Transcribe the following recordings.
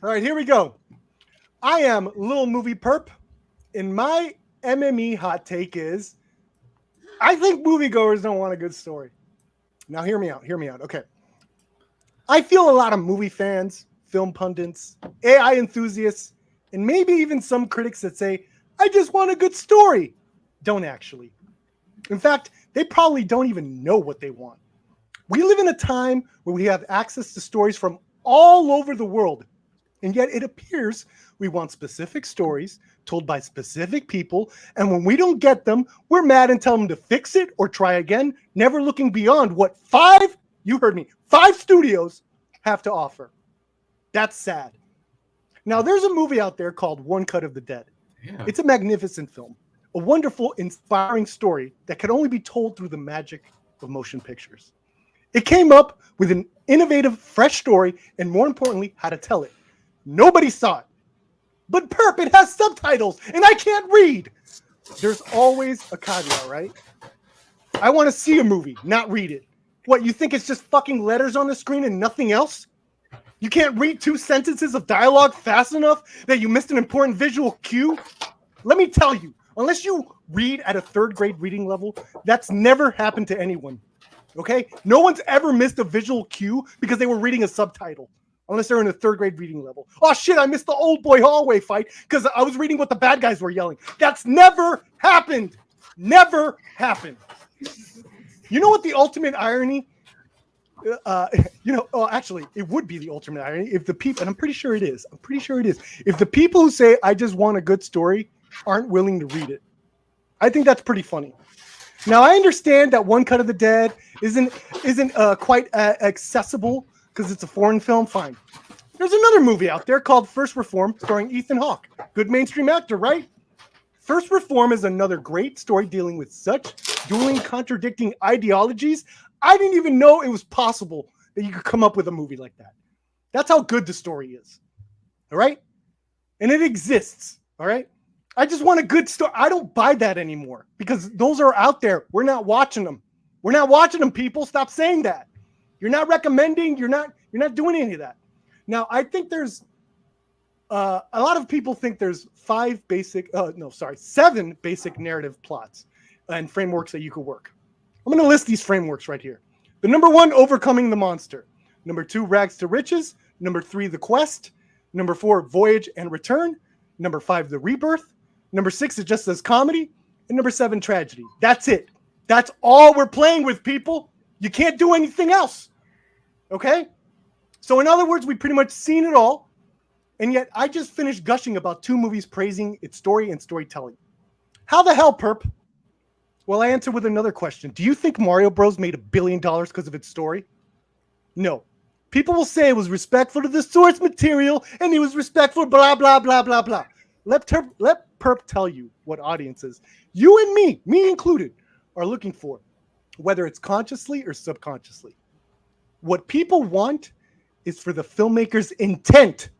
All right, here we go. I am Little Movie Perp, and my MME hot take is I think moviegoers don't want a good story. Now, hear me out. Hear me out. Okay. I feel a lot of movie fans, film pundits, AI enthusiasts, and maybe even some critics that say, I just want a good story, don't actually. In fact, they probably don't even know what they want. We live in a time where we have access to stories from all over the world, and yet it appears we want specific stories told by specific people, and when we don't get them, we're mad and tell them to fix it or try again, never looking beyond what you heard me, five studios have to offer. That's sad. Now, there's a movie out there called One Cut of the Dead. Yeah. It's a magnificent film, a wonderful, inspiring story that can only be told through the magic of motion pictures. It came up with an innovative, fresh story, and more importantly, how to tell it. Nobody saw it. But Perp, it has subtitles, and I can't read. There's always a caveat, right? I want to see a movie, not read it. What, you think it's just fucking letters on the screen and nothing else? You can't read 2 sentences of dialogue fast enough that you missed an important visual cue? Let me tell you, unless you read at a 3rd grade reading level, that's never happened to anyone. Okay? No one's ever missed a visual cue because they were reading a subtitle. Unless they're in a 3rd grade reading level. Oh shit, I missed the old boy hallway fight because I was reading what the bad guys were yelling. That's never happened. Never happened. You know what the ultimate irony? Actually, it would be the ultimate irony if the people, and I'm pretty sure it is. If the people who say, I just want a good story aren't willing to read it. I think that's pretty funny. Now, I understand that One Cut of the Dead isn't quite accessible because it's a foreign film. Fine. There's another movie out there called First Reform starring Ethan Hawke. Good mainstream actor, right? First Reform is another great story dealing with such dueling, contradicting ideologies. I didn't even know it was possible that you could come up with a movie like that. That's how good the story is. All right? And it exists. All right? I just want a good story. I don't buy that anymore because those are out there. We're not watching them. We're not watching them, people. Stop saying that. You're not recommending. You're not doing any of that. Now, I think there's a lot of people think there's 7 basic narrative plots and frameworks that you could work. I'm going to list these frameworks right here. The number 1, overcoming the monster. Number 2, rags to riches. Number 3, the quest. Number 4, voyage and return. Number 5, the rebirth. Number 6, it just says comedy. And number 7, tragedy. That's it. That's all we're playing with, people. You can't do anything else. Okay? So in other words, we've pretty much seen it all. And yet I just finished gushing about 2 movies praising its story and storytelling. How the hell, Perp? Well, I answer with another question. Do you think Mario Bros. Made $1 billion because of its story? No. People will say it was respectful to the source material and it was respectful, blah, blah, blah, blah, blah. Let Perp tell you what audiences, you and me included, are looking for, whether it's consciously or subconsciously. What people want is for the filmmaker's intent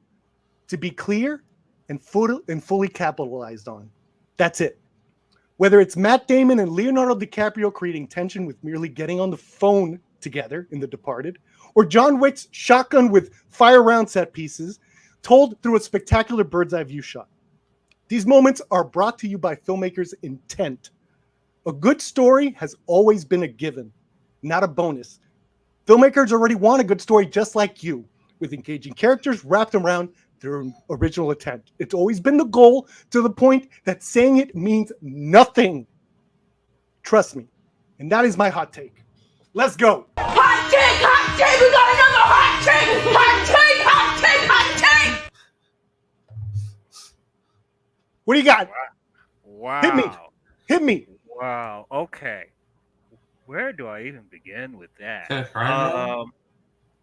to be clear and fully capitalized on. That's it. Whether it's Matt Damon and Leonardo DiCaprio creating tension with merely getting on the phone together in The Departed, or John Wick's shotgun with fire round set pieces told through a spectacular bird's eye view shot. These moments are brought to you by filmmakers' intent. A good story has always been a given, not a bonus. Filmmakers already want a good story just like you, with engaging characters wrapped around their original intent. It's always been the goal, to the point that saying it means nothing. Trust me. And that is my hot take. Let's go. Hot take, hot take. We got another hot take. Hot take, hot take, hot take. What do you got? Wow. Hit me. Wow. Okay. Where do I even begin with that? God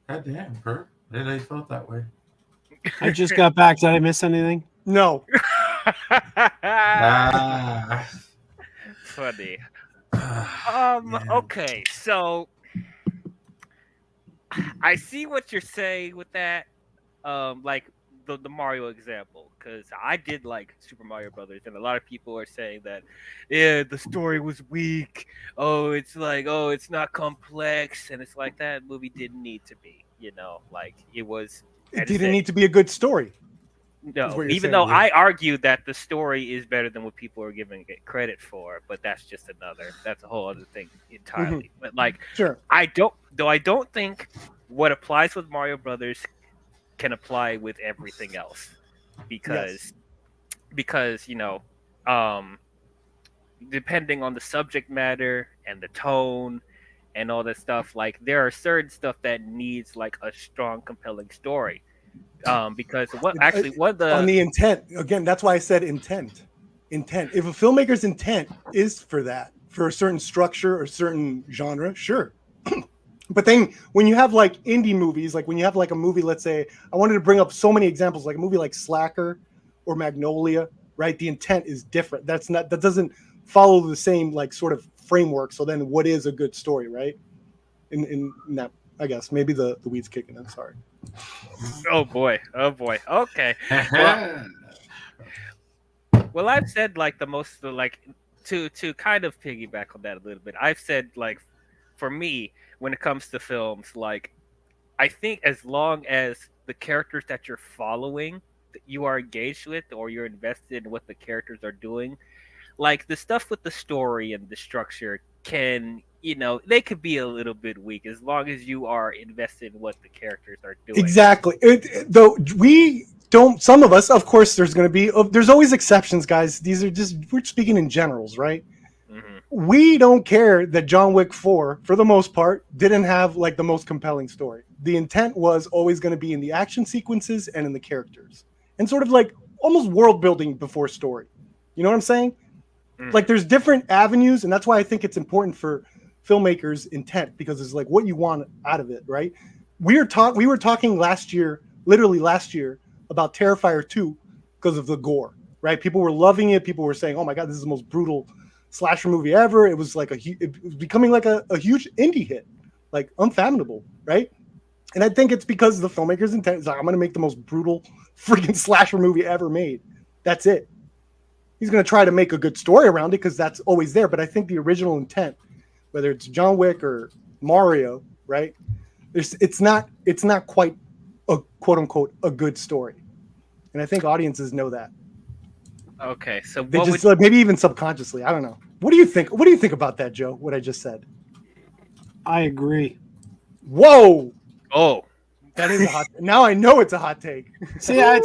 damn, Kurt. I didn't know you felt that way. I just got back. Did I miss anything? No. Funny. Man. Okay, so I see what you're saying with that. Like the Mario example, because I did like Super Mario Brothers, and a lot of people are saying that, yeah, the story was weak. It's not complex, and it's like that movie didn't need to be. Like it was It didn't need to be a good story. No, even though I argue that the story is better than what people are giving it credit for, but that's a whole other thing entirely. But like, Sure. I don't think what applies with Mario Brothers can apply with everything else, because depending on the subject matter and the tone and all that stuff, like there are certain stuff that needs like a strong, compelling story. Because on the intent again, that's why I said intent. If a filmmaker's intent is for that, for a certain structure or certain genre, sure. But then when you have like indie movies, like when you have like a movie, let's say, I wanted to bring up so many examples, like a movie like Slacker or Magnolia, right? The intent is different. That doesn't follow the same like sort of framework. So then what is a good story, right? In that, I guess maybe the weed's kicking in. Sorry. Oh boy. Okay. Well, I've said like the most like to kind of piggyback on that a little bit. I've said like for me, when it comes to films, like I think as long as the characters that you're following, that you are engaged with, or you're invested in what the characters are doing, like the stuff with the story and the structure can, they could be a little bit weak as long as you are invested in what the characters are doing. Exactly. Though we don't, some of us, of course, there's always exceptions, guys. These are just, we're speaking in generals, right? Mm-hmm. We don't care that John Wick 4, for the most part, didn't have like the most compelling story. The intent was always going to be in the action sequences and in the characters, and sort of like almost world building before story. You know what I'm saying? Mm-hmm. Like there's different avenues, and that's why I think it's important for filmmakers' intent, because it's like what you want out of it, right? We were talking literally last year, about Terrifier 2 because of the gore, right? People were loving it. People were saying, "Oh my god, this is the most brutal slasher movie ever." It was like it was becoming like a huge indie hit, like unfathomable, right? And I think it's because the filmmaker's intent is like, I'm going to make the most brutal freaking slasher movie ever made. That's it. He's going to try to make a good story around it because that's always there. But I think the original intent, whether it's John Wick or Mario, right? It's not quite a quote unquote a good story, and I think audiences know that. Okay, so they just like, maybe even subconsciously. I don't know. What do you think? What do you think about that, Joe? What I just said? I agree. Whoa! Oh, that is a hot. Now I know it's a hot take. See, I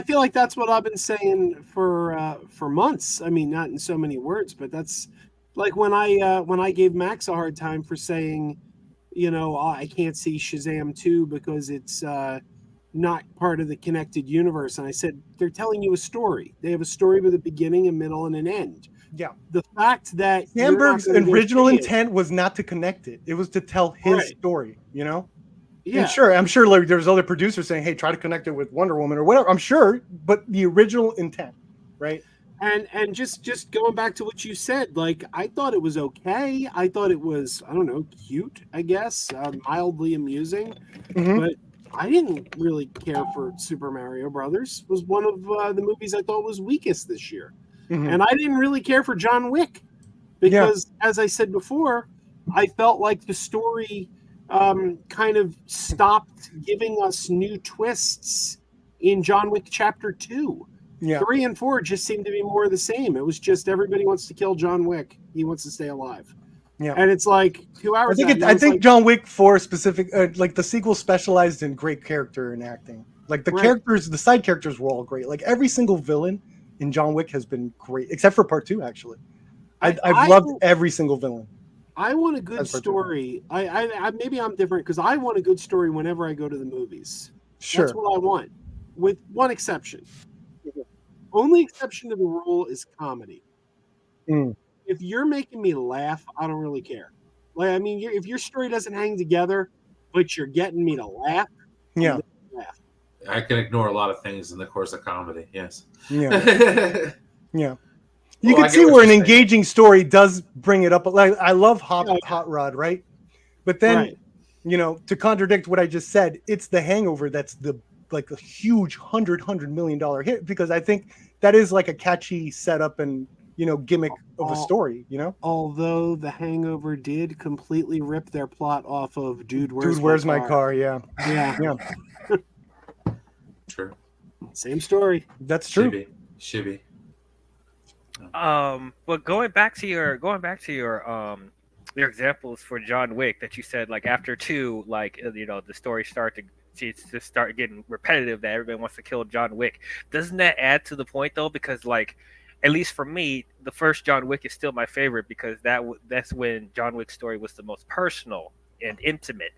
feel like that's what I've been saying for months. I mean, not in so many words, but that's like when I gave Max a hard time for saying, I can't see Shazam 2 because it's not part of the connected universe. And I said, they're telling you a story. They have a story with a beginning, a middle, and an end. Yeah. The fact that Sandberg's original intent was not to connect it. It was to tell his story, Yeah. And sure, I'm sure like, there's other producers saying, hey, try to connect it with Wonder Woman or whatever. I'm sure, but the original intent, right? And just going back to what you said, like I thought it was okay. I thought it was, I don't know, cute, I guess, mildly amusing. Mm-hmm. But I didn't really care for Super Mario Brothers. It was one of the movies I thought was weakest this year. Mm-hmm. And I didn't really care for John Wick because, as I said before, I felt like the story kind of stopped giving us new twists in John Wick Chapter 2. Yeah. 3 and 4 just seemed to be more of the same. It was just everybody wants to kill John Wick. He wants to stay alive. Yeah. And it's like 2 hours. I think John Wick 4 specific, like the sequel specialized in great character and acting. Like the characters, the side characters were all great. Like every single villain in John Wick has been great, except for part 2, actually. I've loved every single villain. I want a good story. I maybe I'm different because I want a good story whenever I go to the movies. Sure. That's what I want, with one exception. Only exception to the rule is comedy. If you're making me laugh, I don't really care. Like, I mean, if your story doesn't hang together, but you're getting me to laugh, yeah, I can ignore a lot of things in the course of comedy. Yes. Yeah. Yeah. You can see where an engaging story does bring it up. Like I love Hot Rod, right? But then, to contradict what I just said, it's The Hangover that's like a huge $100 million hit, because I think that is like a catchy setup and gimmick of a story. Although The Hangover did completely rip their plot off of Dude, Where's My Car? Yeah. True. Same story. That's true. Shibby. But going back to your your examples for John Wick that you said, like after 2, like the story start getting repetitive, that everybody wants to kill John Wick. Doesn't that add to the point though? Because like, at least for me, the first John Wick is still my favorite because that's when John Wick's story was the most personal and intimate.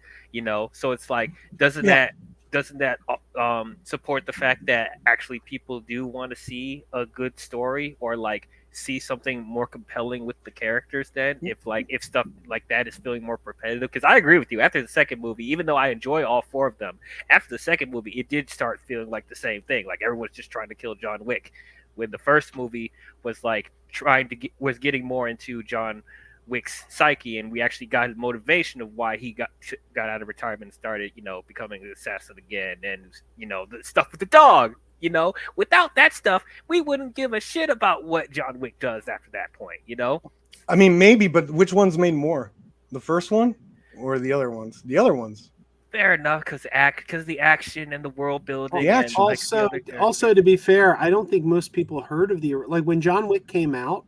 So it's like, doesn't that support the fact that actually people do want to see a good story, or like see something more compelling with the characters then, if stuff like that is feeling more repetitive? Because I agree with you, after the second movie, even though I enjoy all 4 of them, after the second movie it did start feeling like the same thing, like everyone's just trying to kill John Wick, when the first movie was like was getting more into John Wick's psyche, and we actually got his motivation of why he got out of retirement and started becoming an assassin again, and the stuff with the dog. Without that stuff, we wouldn't give a shit about what John Wick does after that point. I mean, maybe, but which one's made more? The first one or the other ones? The other ones. Fair enough, because the action and the world building. The action. Also, to be fair, I don't think most people heard of when John Wick came out.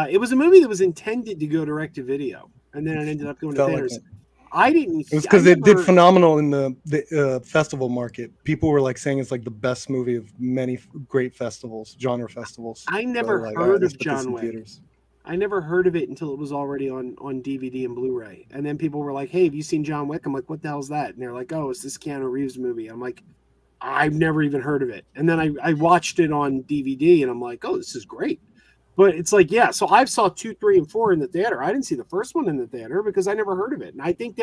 It was a movie that was intended to go direct to video, and then it ended up going to theaters. I didn't. It was because it did phenomenal in the festival market. People were like saying it's like the best movie of many great festivals, genre festivals. I never heard of John Wick. I never heard of it until it was already on DVD and Blu-ray. And then people were like, "Hey, have you seen John Wick?" I'm like, "What the hell's that?" And they're like, "Oh, it's this Keanu Reeves movie." I'm like, "I've never even heard of it." And then I watched it on DVD, and I'm like, "Oh, this is great." But it's like, yeah, so I saw 2, 3, and 4 in the theater. I didn't see the first one in the theater because I never heard of it. And I think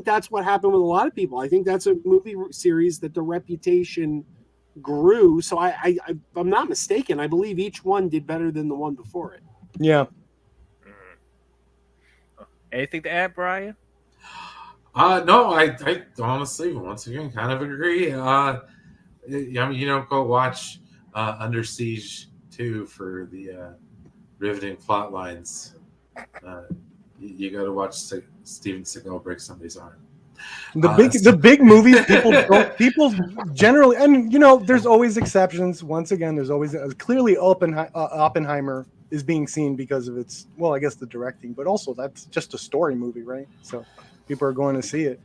that's what happened with a lot of people. I think that's a movie series that the reputation grew. So I'm not mistaken. I believe each one did better than the one before it. Yeah. Anything to add, Brian? No, I honestly, once again, kind of agree. I mean, go watch Under Siege 2 for the riveting plot lines. You got to watch Steven Seagal break somebody's arm. The big movies, people generally, and there's always exceptions. Once again, there's always clearly Oppenheimer is being seen because of its, well, I guess the directing, but also that's just a story movie, right? So people are going to see it.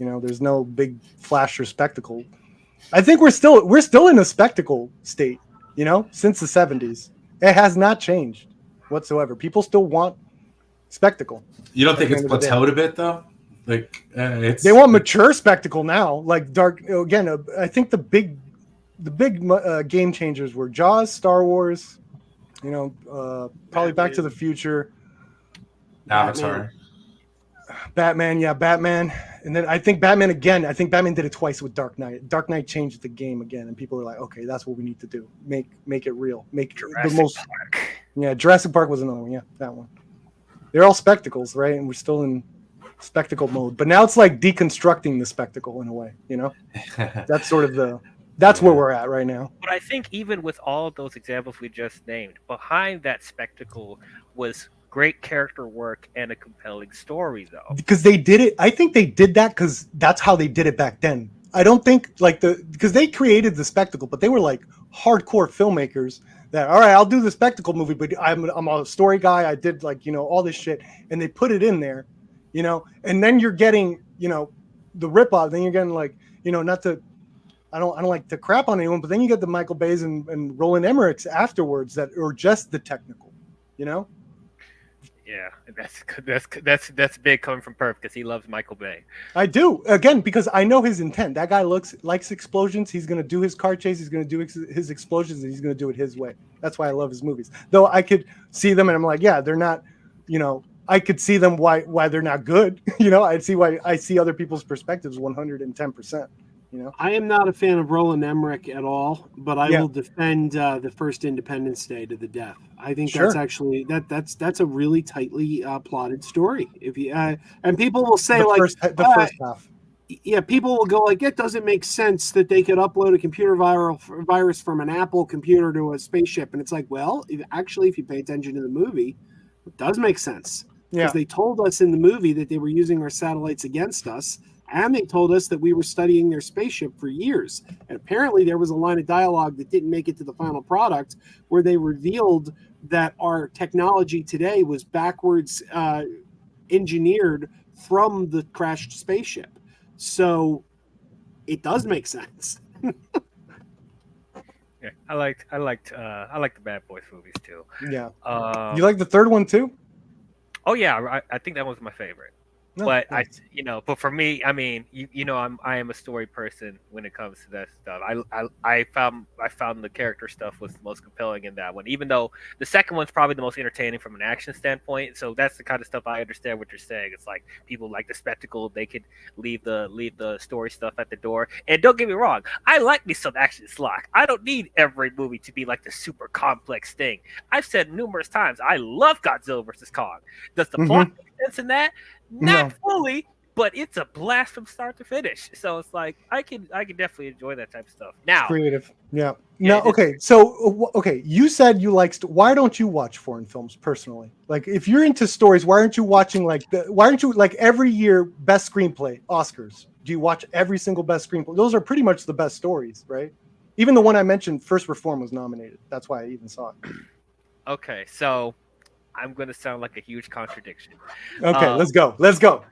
There's no big flash or spectacle. I think we're still in a spectacle state. Since the 70s, it has not changed whatsoever. People still want spectacle. You don't think it's plateaued a bit though? Like they want mature spectacle now. Like dark again. I think the big game changers were Jaws, Star Wars. Probably Back to the Future, Avatar, Batman. Yeah, Batman. And then I think Batman again. I think Batman did it twice with Dark Knight. Dark Knight changed the game again, and people were like, "Okay, that's what we need to do. Make it real. Make Jurassic the most." Park. Yeah, Jurassic Park was another one. Yeah, that one. They're all spectacles, right? And we're still in spectacle mode. But now it's like deconstructing the spectacle in a way. That's sort of that's where we're at right now. But I think even with all of those examples we just named, behind that spectacle was great character work and a compelling story, though. Because they did it. I think they did that because that's how they did it back then. I don't think because they created the spectacle, but they were like hardcore filmmakers that, all right, I'll do the spectacle movie, but I'm a story guy. I did all this shit, and they put it in there, and then you're getting, the ripoff. Then you're getting not to, I don't like to crap on anyone, but then you get the Michael Bays and Roland Emmerichs afterwards that are just the technical, Yeah, that's big coming from Perf because he loves Michael Bay. I do, again, because I know his intent. That guy likes explosions. He's going to do his car chase. He's going to do his explosions, and he's going to do it his way. That's why I love his movies. Though I could see them, and I'm like, yeah, they're not. I could see them why they're not good. I'd see why I see other people's perspectives 110%. I am not a fan of Roland Emmerich at all, but I will defend the first Independence Day to the death. I think that's actually that's a really tightly plotted story. If you and people will say the first half. Yeah, people will go like, it doesn't make sense that they could upload a computer virus from an Apple computer to a spaceship, and it's like, well, if you pay attention to the movie, it does make sense because they told us in the movie that they were using our satellites against us. And they told us that we were studying their spaceship for years. And apparently there was a line of dialogue that didn't make it to the final product where they revealed that our technology today was backwards engineered from the crashed spaceship. So it does make sense. Yeah, I liked the Bad Boys movies too. Yeah. You like the third one too? Oh yeah, I think that was my favorite. No, But nice. but for me, I mean, I am a story person when it comes to that stuff. I found the character stuff was the most compelling in that one, even though the second one's probably the most entertaining from an action standpoint. So that's the kind of stuff I understand what you're saying. It's like people like the spectacle; they could leave the story stuff at the door. And don't get me wrong, I like me some action slack. I don't need every movie to be like the super complex thing. I've said numerous times I love Godzilla versus Kong. Does the plot make sense in that? Not fully, but it's a blast from start to finish. So it's like I can definitely enjoy that type of stuff. Now, Creative. Yeah. Yeah, No. Okay. So okay, you said you like. Why don't you watch foreign films personally? Like, if you're into stories, why aren't you watching why aren't you like every year best screenplay Oscars? Do you watch every single best screenplay? Those are pretty much the best stories, right? Even the one I mentioned, First Reform, was nominated. That's why I even saw it. okay, so I'm gonna sound like a huge contradiction. Okay, let's go. Let's go.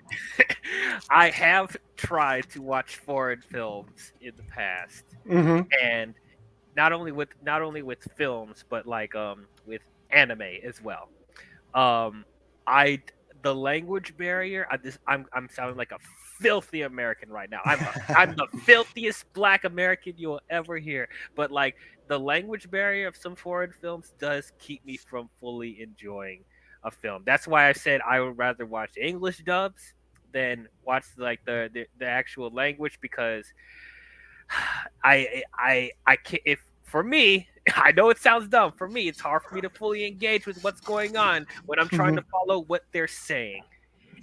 I have tried to watch foreign films in the past, and not only with films, but like with anime as well. I the language barrier. I'm sounding like a filthy American right now. I'm the filthiest Black American you'll ever hear. But like the language barrier of some foreign films does keep me from fully enjoying a film. That's why I said I would rather watch English dubs than watch like the actual language, because I can't. If for me, I know it sounds dumb. For me, it's hard for me to fully engage with what's going on when I'm trying to follow what they're saying.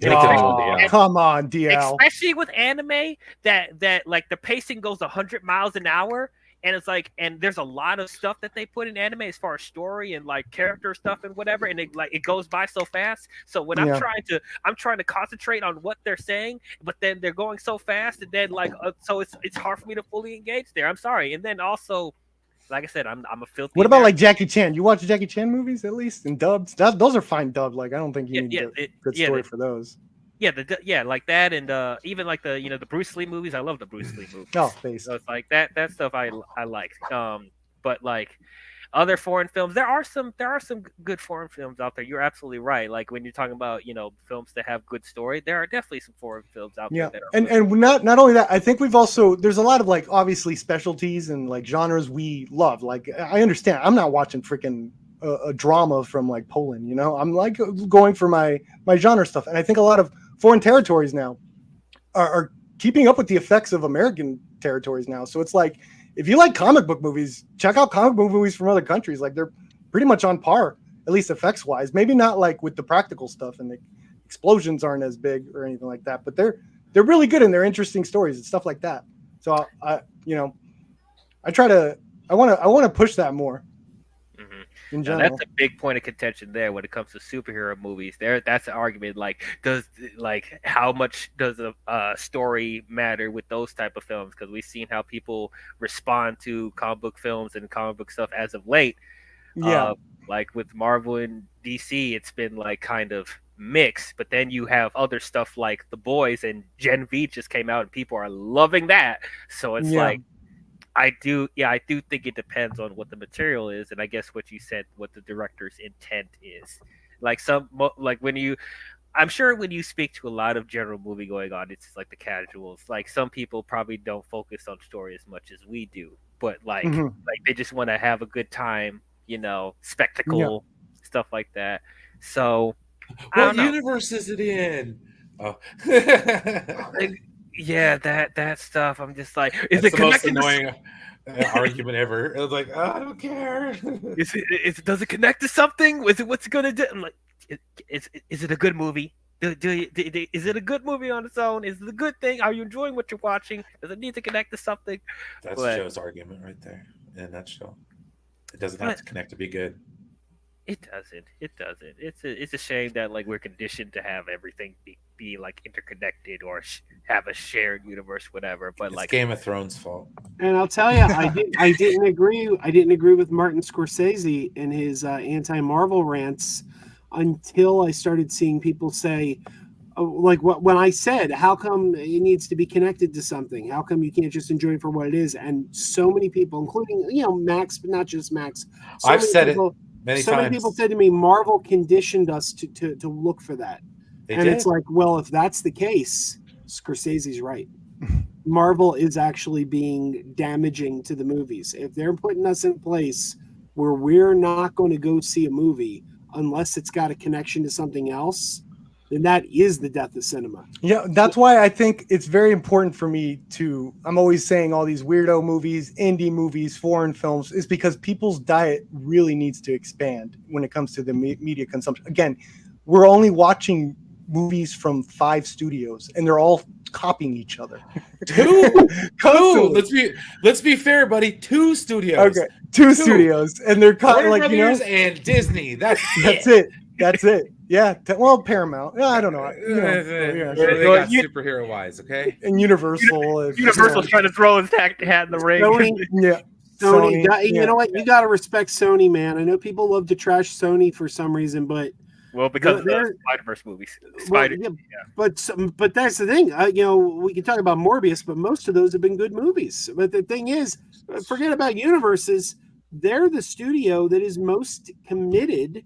And Take it especially, on, DL. Come on, DL. especially with anime that like the pacing goes 100 miles an hour, and it's like, and there's a lot of stuff that they put in anime as far as story and like character stuff and whatever, and it goes by so fast. So when Yeah. I'm trying to concentrate on what they're saying, but then they're going so fast, and then like so it's hard for me to fully engage there. I'm sorry. And then also, like I said, I'm a filthy. What about like American. Jackie Chan? You watch Jackie Chan movies at least in dubs? Those are fine dubbed. Like, I don't think you need a good story for those. Yeah, like that, and even like the the Bruce Lee movies. I love the Bruce Lee movies. Oh, face. So it's like that stuff I like. But like other foreign films, there are some good foreign films out there. You're absolutely right. Like when you're talking about films that have good story, there are definitely some foreign films out Yeah, there that are and not only that, I think we've also, there's a lot of like obviously specialties and like genres we love. Like, I understand. I'm not watching freaking a drama from like Poland. I'm like going for my genre stuff, and I think a lot of foreign territories now are keeping up with the effects of American territories now. So it's like, if you like comic book movies, check out comic book movies from other countries. Like, they're pretty much on par, at least effects wise. Maybe not like with the practical stuff, and the explosions aren't as big or anything like that, but they're really good, and they're interesting stories and stuff like that. So I want to push that more. In Now, general. that's a big point of contention there when it comes to superhero movies. That's an argument. Like how much does a story matter with those type of films? Because we've seen how people respond to comic book films and comic book stuff as of late. Yeah. Like with Marvel and DC, it's been like kind of mixed. But then you have other stuff like The Boys, and Gen V just came out, and people are loving that. So it's like, I do think it depends on what the material is, and I guess what you said, what the director's intent is. Like I'm sure when you speak to a lot of general movie going on, it's like the casuals. Like some people probably don't focus on story as much as we do, but like they just want to have a good time, spectacle, stuff like that. So I What don't know. universe is it in? Oh. Yeah, that stuff. I'm just like, is That's it the most connected? annoying argument ever. I was like, I don't care. Does it connect to something? Is it what's it gonna do? I'm like, is it a good movie? Is it a good movie on its own? Is it a good thing? Are you enjoying what you're watching? Does it need to connect to something? That's Joe's argument right there in a nutshell. It doesn't have to connect to be good. It doesn't. It doesn't. It's a shame that like we're conditioned to have everything be be like interconnected or have a shared universe, whatever. But It's like, Game of Thrones' fault. And I'll tell you, I didn't agree. I didn't agree with Martin Scorsese in his anti-Marvel rants until I started seeing people say, like when I said, how come it needs to be connected to something? How come you can't just enjoy it for what it is? And so many people, including Max, but not just Max. So I've many said people, it many so times. many people said to me, Marvel conditioned us to look for that. They And did. it's like, well, if that's the case, Scorsese's right. Marvel is actually being damaging to the movies. If they're putting us in a place where we're not going to go see a movie unless it's got a connection to something else, then that is the death of cinema. Yeah, that's why I think it's very important for me to. I'm always saying all these weirdo movies, indie movies, foreign films, is because people's diet really needs to expand when it comes to the media consumption. Again, we're only watching movies from 5 studios, and they're all copying each other. Two. Constantly. Let's be fair, buddy. 2 studios. Okay, two studios, and they're Warner like Brothers and Disney. That's it. That's it. Yeah. Well, Paramount. Yeah, I don't know. They Sure. got superhero wise, okay? And Universal. Universal's trying to throw his hat in the ring. Sony, you know what? You got to respect Sony, man. I know people love to trash Sony for some reason, but well, because of the Spider-Verse movies. But that's the thing. We can talk about Morbius, but most of those have been good movies. But the thing is, forget about universes. They're the studio that is most committed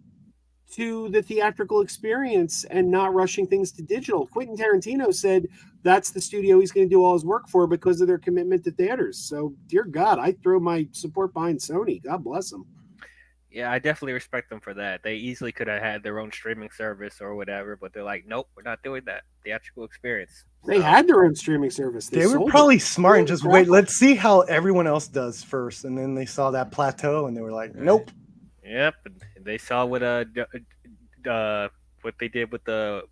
to the theatrical experience and not rushing things to digital. Quentin Tarantino said that's the studio he's going to do all his work for because of their commitment to theaters. So, dear God, I throw my support behind Sony. God bless them. Yeah, I definitely respect them for that. They easily could have had their own streaming service or whatever, but they're like, nope, we're not doing that. Theatrical experience. They had their own streaming service. They were probably smart and just wait. Let's see how everyone else does first, and then they saw that plateau and they were like, nope. Yep, they saw what they did with the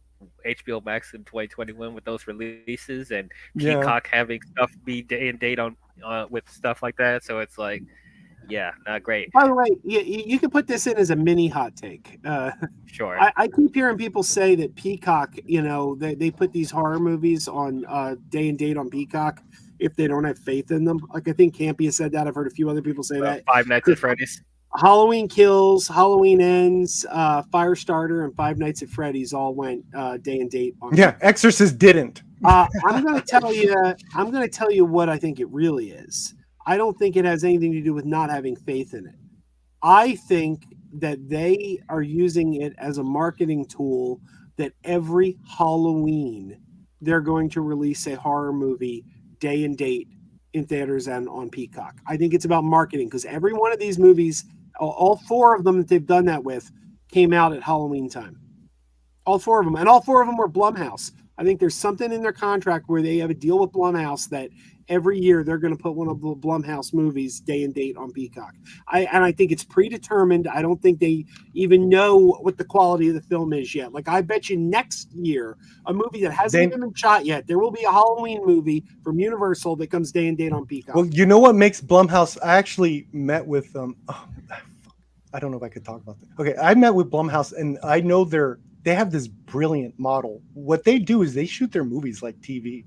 HBO Max in 2021 with those releases, and Peacock having stuff be day and date on with stuff like that. So it's like, yeah, not great. By the way, you can put this in as a mini hot take. Sure. I keep hearing people say that Peacock, they put these horror movies on day and date on Peacock if they don't have faith in them. Like I think Campia said that. I've heard a few other people say that. Five Nights at Freddy's. Halloween Kills, Halloween Ends, Firestarter, and Five Nights at Freddy's all went day and date on. Yeah, Exorcist didn't. I'm going to tell you what I think it really is. I don't think it has anything to do with not having faith in it. I think that they are using it as a marketing tool that every Halloween they're going to release a horror movie day and date in theaters and on Peacock. I think it's about marketing because every one of these movies, all 4 of them that they've done that with, came out at Halloween time. All 4 of them. And all 4 of them were Blumhouse. I think there's something in their contract where they have a deal with Blumhouse that every year they're going to put one of the Blumhouse movies day and date on Peacock. I think it's predetermined. I don't think they even know what the quality of the film is yet. Like I bet you next year, a movie that hasn't even been shot yet, there will be a Halloween movie from Universal that comes day and date on Peacock. Well, you know what makes Blumhouse? I actually met with them. I don't know if I could talk about that. Okay, I met with Blumhouse, and I know they have this brilliant model. What they do is they shoot their movies like TV.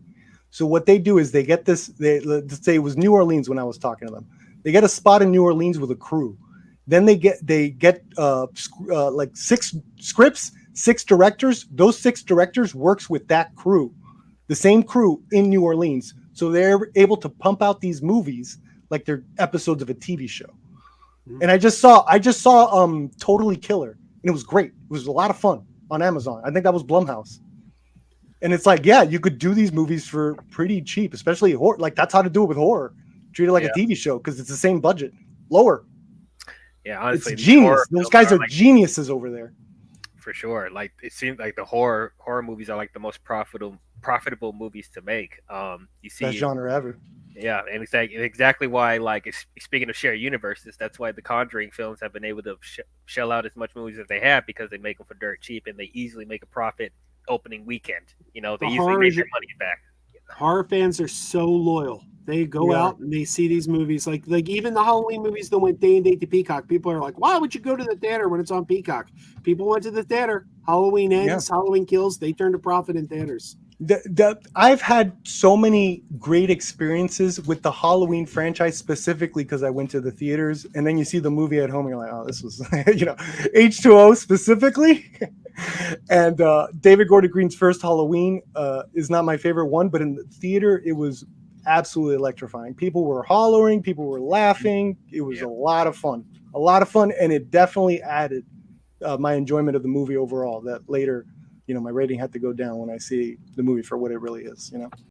So what they do is they get this. Let's say it was New Orleans when I was talking to them. They get a spot in New Orleans with a crew. Then they get like 6 scripts, 6 directors. Those 6 directors works with that crew, the same crew in New Orleans. So they're able to pump out these movies like they're episodes of a TV show. And I just saw Totally Killer, and it was great. It was a lot of fun on Amazon. I think that was Blumhouse. And it's like, yeah, you could do these movies for pretty cheap, especially horror. Like that's how to do it with horror. Treat it like a TV show because it's the same budget, lower. Yeah, honestly, it's genius. Those guys are geniuses over there. For sure. Like it seems like the horror movies are like the most profitable movies to make. You see, best genre ever. Yeah, and exactly why, like, speaking of shared universes, that's why the Conjuring films have been able to shell out as much movies as they have because they make them for dirt cheap and they easily make a profit opening weekend. They easily make their money back. Horror fans are so loyal. They go Yeah. out and they see these movies, like even the Halloween movies that went day and date to Peacock. People are like, "Why would you go to the theater when it's on Peacock?" People went to the theater. Halloween ends, Halloween kills. They turn a profit in theaters. I've had so many great experiences with the Halloween franchise, specifically because I went to the theaters, and then you see the movie at home, and you're like, "Oh, this was, H2O specifically." And David Gordon Green's first Halloween is not my favorite one, but in the theater, it was absolutely electrifying. People were hollering, people were laughing. It was a lot of fun, and it definitely added my enjoyment of the movie overall. That later, my rating had to go down when I see the movie for what it really is.